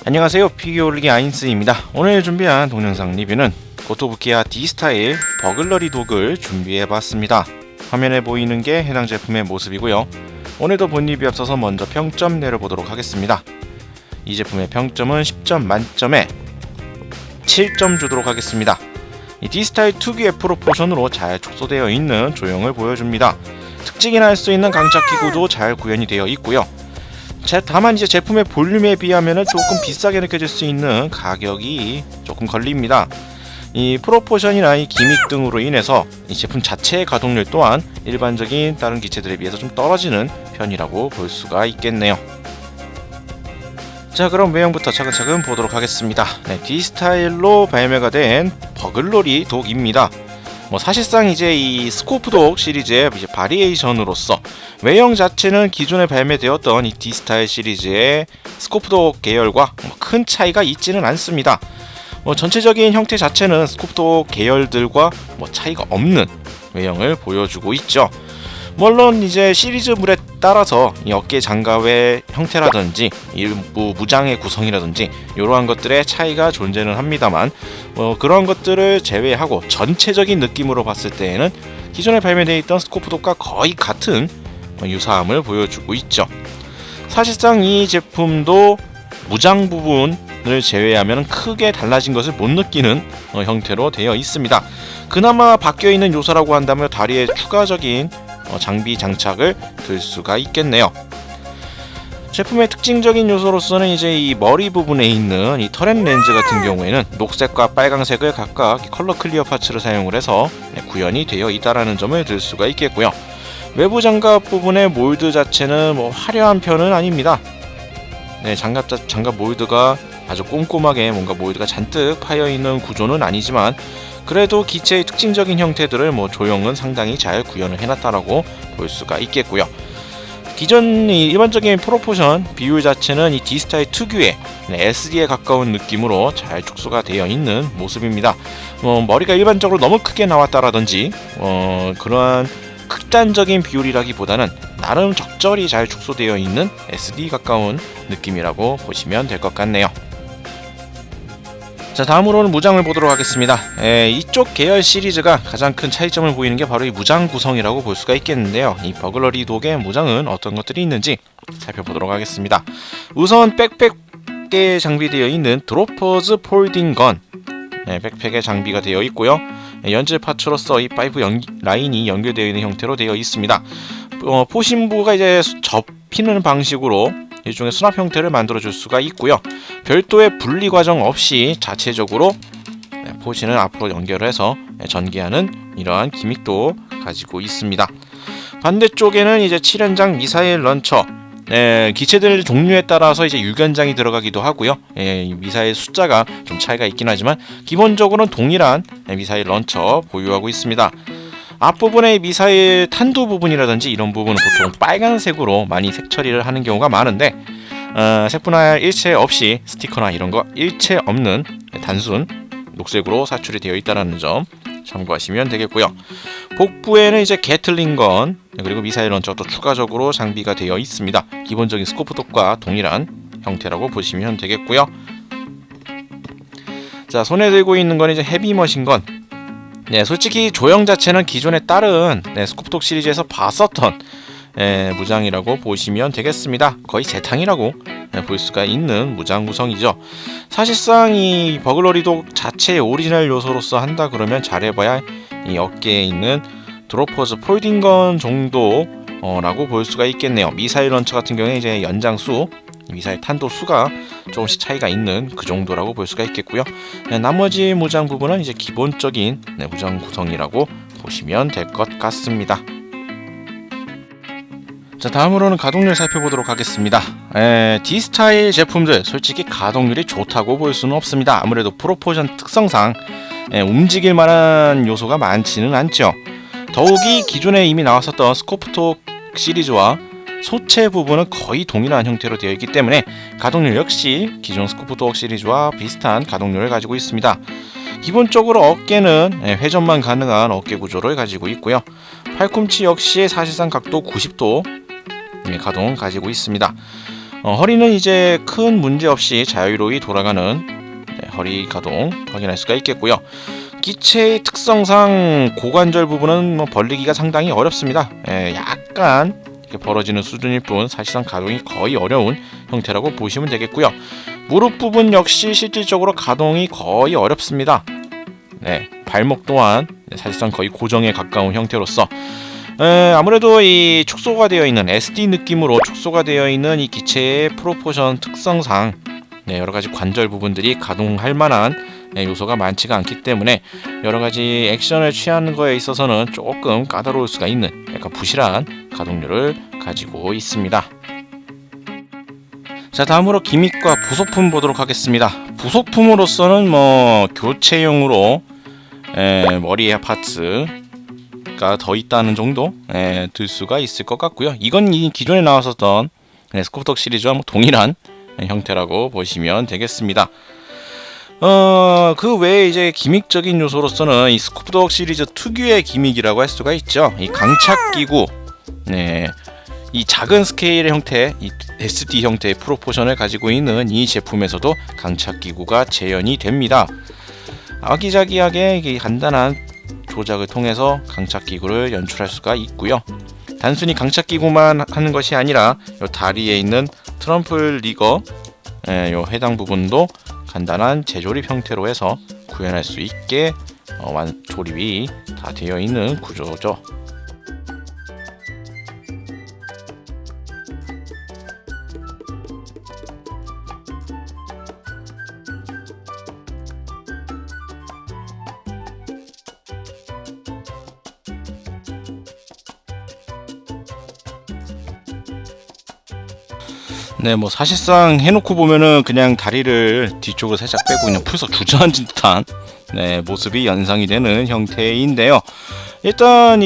안녕하세요, 피규어 올리기 아인스입니다. 오늘 준비한 동영상 리뷰는 고토부키아 D-스타일 버글러리 독을 준비해봤습니다. 화면에 보이는 게 해당 제품의 모습이고요. 오늘도 본 리뷰 앞서서 먼저 평점 내려보도록 하겠습니다. 이 제품의 평점은 10점 만점에 7점 주도록 하겠습니다. 이 D-스타일 특유의 프로포션으로 잘 축소되어 있는 조형을 보여줍니다. 특징이라 할 수 있는 강착기 구도 잘 구현이 되어 있고요. 다만 이제 제품의 볼륨에 비하면 조금 비싸게 느껴질 수 있는 가격이 조금 걸립니다. 이 프로포션이나 이 기믹 등으로 인해서 이 제품 자체의 가동률 또한 일반적인 다른 기체들에 비해서 좀 떨어지는 편이라고 볼 수가 있겠네요. 자, 그럼 외형부터 차근차근 보도록 하겠습니다. D-스타일로 발매가 된 버글러리 독입니다. 사실상 이제 이 스코프독 시리즈의 이제 바리에이션으로서 외형 자체는 기존에 발매되었던 이 D-스타일 시리즈의 스코프독 계열과 큰 차이가 있지는 않습니다. 전체적인 형태 자체는 스코프독 계열들과 차이가 없는 외형을 보여주고 있죠. 물론 이제 시리즈물에 따라서 이 어깨 장갑의 형태라든지 일부 무장의 구성이라든지 이러한 것들의 차이가 존재는 합니다만 그런 것들을 제외하고 전체적인 느낌으로 봤을 때에는 기존에 발매되어 있던 스코프독과 거의 같은 유사함을 보여주고 있죠. 사실상 이 제품도 무장 부분을 제외하면 크게 달라진 것을 못 느끼는 형태로 되어 있습니다. 그나마 바뀌어있는 요소라고 한다면 다리에 추가적인 장비 장착을 들 수가 있겠네요. 제품의 특징적인 요소로서는 이제 이 머리 부분에 있는 이 터렛 렌즈 같은 경우에는 녹색과 빨강색을 각각 컬러 클리어 파츠를 사용을 해서 구현이 되어 있다라는 점을 들 수가 있겠고요. 외부 장갑 부분의 몰드 자체는 화려한 편은 아닙니다. 장갑 몰드가 아주 꼼꼼하게 뭔가 몰드가 잔뜩 파여 있는 구조는 아니지만 그래도 기체의 특징적인 형태들을 조형은 상당히 잘 구현을 해놨다라고 볼 수가 있겠고요. 기존 일반적인 프로포션 비율 자체는 이 D-스타일 특유의 SD에 가까운 느낌으로 잘 축소가 되어 있는 모습입니다. 머리가 일반적으로 너무 크게 나왔다라든지 그러한 극단적인 비율이라기보다는 나름 적절히 잘 축소되어 있는 SD 가까운 느낌이라고 보시면 될 것 같네요. 자, 다음으로는 무장을 보도록 하겠습니다. 이쪽 계열 시리즈가 가장 큰 차이점을 보이는 게 바로 이 무장 구성이라고 볼 수가 있겠는데요. 이 버글러리 독의 무장은 어떤 것들이 있는지 살펴보도록 하겠습니다. 우선 백팩에 장비되어 있는 드로퍼즈 폴딩 건 백팩에 장비가 되어 있고요. 연질 파츠로서 이 파이프 라인이 연결되어 있는 형태로 되어 있습니다. 포신부가 이제 접히는 방식으로 일종의 수납 형태를 만들어 줄 수가 있고요. 별도의 분리 과정 없이 자체적으로 포신을 앞으로 연결해서 전개하는 이러한 기믹도 가지고 있습니다. 반대쪽에는 이제 7연장 미사일 런처, 기체들 종류에 따라서 이제 6연장이 들어가기도 하고요. 미사일 숫자가 좀 차이가 있긴 하지만 기본적으로는 동일한 미사일 런처 보유하고 있습니다. 앞부분의 미사일 탄두 부분이라든지 이런 부분은 보통 빨간색으로 많이 색 처리를 하는 경우가 많은데 색분할 일체 없이 스티커나 이런 거 일체 없는 단순 녹색으로 사출이 되어 있다는 점 참고하시면 되겠고요. 복부에는 이제 게틀링건 그리고 미사일 런처도 추가적으로 장비가 되어 있습니다. 기본적인 스코프독과 동일한 형태라고 보시면 되겠고요. 자, 손에 들고 있는 건 이제 헤비머신건. 솔직히 조형 자체는 기존에 다른 스코프독 시리즈에서 봤었던 무장이라고 보시면 되겠습니다. 거의 재탕이라고 볼 수가 있는 무장 구성이죠. 사실상 이 버글러리 독 자체의 오리지널 요소로서 한다 그러면 잘해봐야 이 어깨에 있는 드로퍼즈 폴딩건 정도라고 볼 수가 있겠네요. 미사일 런처 같은 경우에 이제 연장수 미사일 탄도 수가 조금씩 차이가 있는 그 정도라고 볼 수가 있겠고요. 나머지 무장 부분은 이제 기본적인 무장 구성이라고 보시면 될 것 같습니다. 자, 다음으로는 가동률 살펴보도록 하겠습니다. D-스타일 제품들 솔직히 가동률이 좋다고 볼 수는 없습니다. 아무래도 프로포션 특성상 움직일 만한 요소가 많지는 않죠. 더욱이 기존에 이미 나왔었던 스코프독 시리즈와 소체 부분은 거의 동일한 형태로 되어 있기 때문에 가동률 역시 기존 스코프독 시리즈와 비슷한 가동률을 가지고 있습니다. 기본적으로 어깨는 회전만 가능한 어깨 구조를 가지고 있고요. 팔꿈치 역시 사실상 각도 90도 가동 가지고 있습니다. 허리는 이제 큰 문제 없이 자유로이 돌아가는 허리 가동 확인할 수가 있겠고요. 기체의 특성상 고관절 부분은 벌리기가 상당히 어렵습니다. 약간 이렇게 벌어지는 수준일 뿐 사실상 가동이 거의 어려운 형태라고 보시면 되겠고요. 무릎 부분 역시 실질적으로 가동이 거의 어렵습니다. 발목 또한 사실상 거의 고정에 가까운 형태로서 아무래도 이 축소가 되어 있는 SD 느낌으로 축소가 되어 있는 이 기체의 프로포션 특성상 여러가지 관절 부분들이 가동할 만한 요소가 많지가 않기 때문에 여러가지 액션을 취하는 거에 있어서는 조금 까다로울 수가 있는 약간 부실한 가동률을 가지고 있습니다. 자, 다음으로 기믹과 부속품 보도록 하겠습니다. 부속품으로서는 교체용으로 머리의 파츠가 더 있다는 정도 들 수가 있을 것 같고요. 이건 이 기존에 나왔었던 스코프독 시리즈와 동일한 형태라고 보시면 되겠습니다. 그 외에 이제 기믹적인 요소로서는 이 스코프독 시리즈 특유의 기믹이라고 할 수가 있죠. 이 강착기구, 이 작은 스케일의 형태, 이 SD 형태의 프로포션을 가지고 있는 이 제품에서도 강착기구가 재현이 됩니다. 아기자기하게 간단한 조작을 통해서 강착기구를 연출할 수가 있고요. 단순히 강착기구만 하는 것이 아니라 요 다리에 있는 트럼플 리거, 요 해당 부분도 간단한 재조립 형태로 해서 구현할 수 있게 조립이 다 되어 있는 구조죠. 사실상 해놓고 보면은 그냥 다리를 뒤쪽으로 살짝 빼고 그냥 풀썩 주저앉은 듯한 모습이 연상이 되는 형태인데요. 일단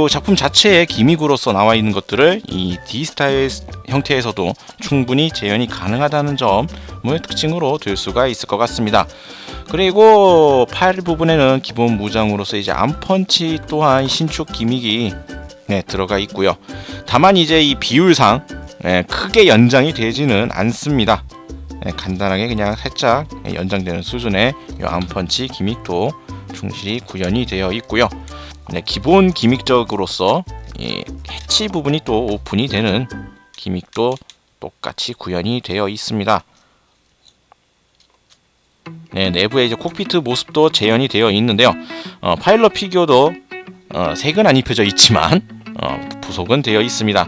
작품 자체의 기믹으로서 나와 있는 것들을 이 D-스타일 형태에서도 충분히 재현이 가능하다는 점을 특징으로 들 수가 있을 것 같습니다. 그리고 팔 부분에는 기본 무장으로서 이제 암펀치 또한 신축 기믹이 들어가 있고요. 다만 이제 이 비율상 크게 연장이 되지는 않습니다. 간단하게 그냥 살짝 연장되는 수준의 이 암펀치 기믹도 충실히 구현이 되어 있고요. 기본 기믹적으로서 이 해치 부분이 또 오픈이 되는 기믹도 똑같이 구현이 되어 있습니다. 내부에 이제 콕피트 모습도 재현이 되어 있는데요. 파일럿 피규어도 색은 안 입혀져 있지만 부속은 되어 있습니다.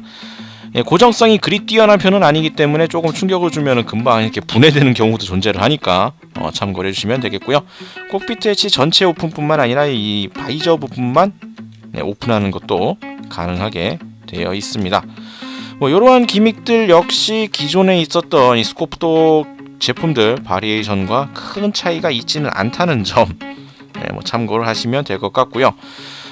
고정성이 그리 뛰어난 편은 아니기 때문에 조금 충격을 주면 금방 이렇게 분해되는 경우도 존재를 하니까 참고해 주시면 되겠고요. 콕피트 해치 전체 오픈뿐만 아니라 이 바이저 부분만 오픈하는 것도 가능하게 되어 있습니다. 이러한 기믹들 역시 기존에 있었던 이 스코프독 제품들 바리에이션과 큰 차이가 있지는 않다는 점 참고를 하시면 될 것 같고요.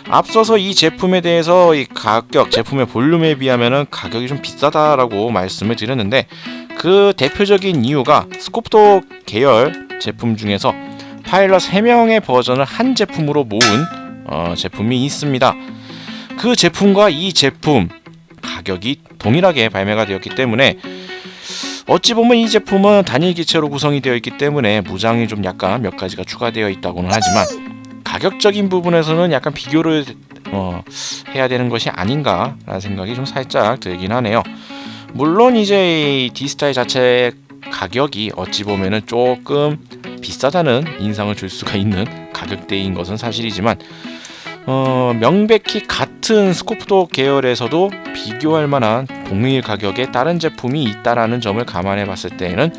앞서서 이 제품에 대해서 이 가격, 제품의 볼륨에 비하면은 가격이 좀 비싸다라고 말씀을 드렸는데 그 대표적인 이유가 스코프독 계열 제품 중에서 파일럿 3명의 버전을 한 제품으로 모은 제품이 있습니다. 그 제품과 이 제품 가격이 동일하게 발매가 되었기 때문에 어찌 보면 이 제품은 단일 기체로 구성이 되어 있기 때문에 무장이 좀 약간 몇 가지가 추가되어 있다고는 하지만 가격적인 부분에서는 약간 비교를 해야 되는 것이 아닌가라는 생각이 좀 살짝 들긴 하네요. 물론 이제 이 D-스타일 자체의 가격이 어찌 보면은 조금 비싸다는 인상을 줄 수가 있는 가격대인 것은 사실이지만 명백히 같은 스코프독 계열에서도 비교할 만한 동일 가격의 다른 제품이 있다라는 점을 감안해 봤을 때에는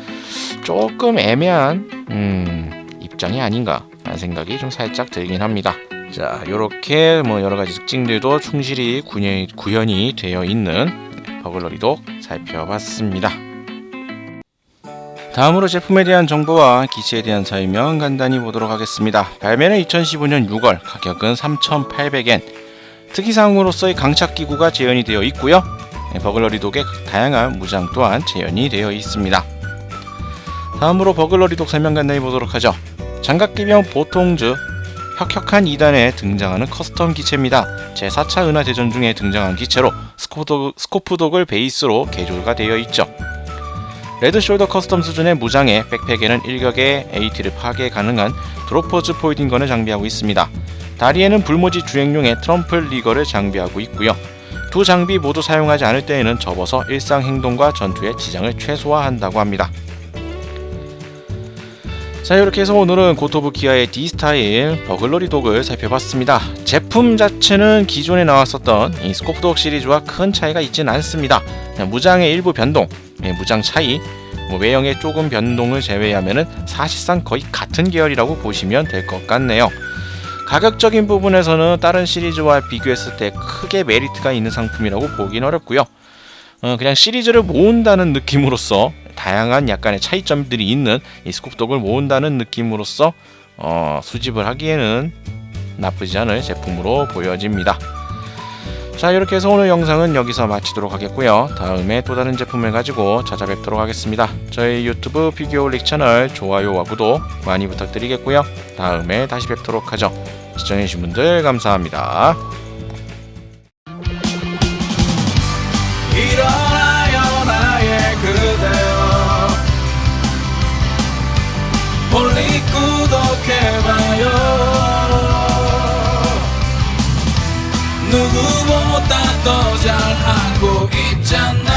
조금 애매한 입장이 아닌가 라는 생각이 좀 살짝 들긴 합니다. 자, 요렇게 여러가지 특징들도 충실히 구현이 되어 있는 버글러리독 살펴봤습니다. 다음으로 제품에 대한 정보와 기체에 대한 설명 간단히 보도록 하겠습니다. 발매는 2015년 6월, 가격은 3,800엔, 특이사항으로서의 강착기구가 재현이 되어 있고요. 버글러리독의 다양한 무장 또한 재현이 되어 있습니다. 다음으로 버글러리독 설명 간단히 보도록 하죠. 장갑기병 보통즈 혁혁한 2단에 등장하는 커스텀 기체입니다. 제4차 은하대전 중에 등장한 기체로 스코프독을 베이스로 개조가 되어 있죠. 레드숄더 커스텀 수준의 무장에 백팩에는 일격의 AT를 파괴 가능한 드로퍼즈 포이딩건을 장비하고 있습니다. 다리에는 불모지 주행용의 트럼플 리거를 장비하고 있고요. 두 장비 모두 사용하지 않을 때에는 접어서 일상 행동과 전투의 지장을 최소화한다고 합니다. 자, 이렇게 해서 오늘은 고트 오브 기아의 D스타일 버글러리 독을 살펴봤습니다. 제품 자체는 기존에 나왔었던 이 스코프 독 시리즈와 큰 차이가 있진 않습니다. 무장의 일부 변동, 무장 차이, 외형의 조금 변동을 제외하면 사실상 거의 같은 계열이라고 보시면 될 것 같네요. 가격적인 부분에서는 다른 시리즈와 비교했을 때 크게 메리트가 있는 상품이라고 보긴 어렵고요. 그냥 시리즈를 모은다는 느낌으로써 다양한 약간의 차이점들이 있는 이 스코프독을 모은다는 느낌으로써 수집을 하기에는 나쁘지 않을 제품으로 보여집니다. 자, 이렇게 해서 오늘 영상은 여기서 마치도록 하겠고요. 다음에 또 다른 제품을 가지고 찾아뵙도록 하겠습니다. 저희 유튜브 피규어올릭 채널 좋아요와 구독 많이 부탁드리겠고요. 다음에 다시 뵙도록 하죠. 시청해주신 분들 감사합니다. 일어나요 나의 그대여, 멀리 구독해봐요. 누구보다 더 잘하고 있잖아.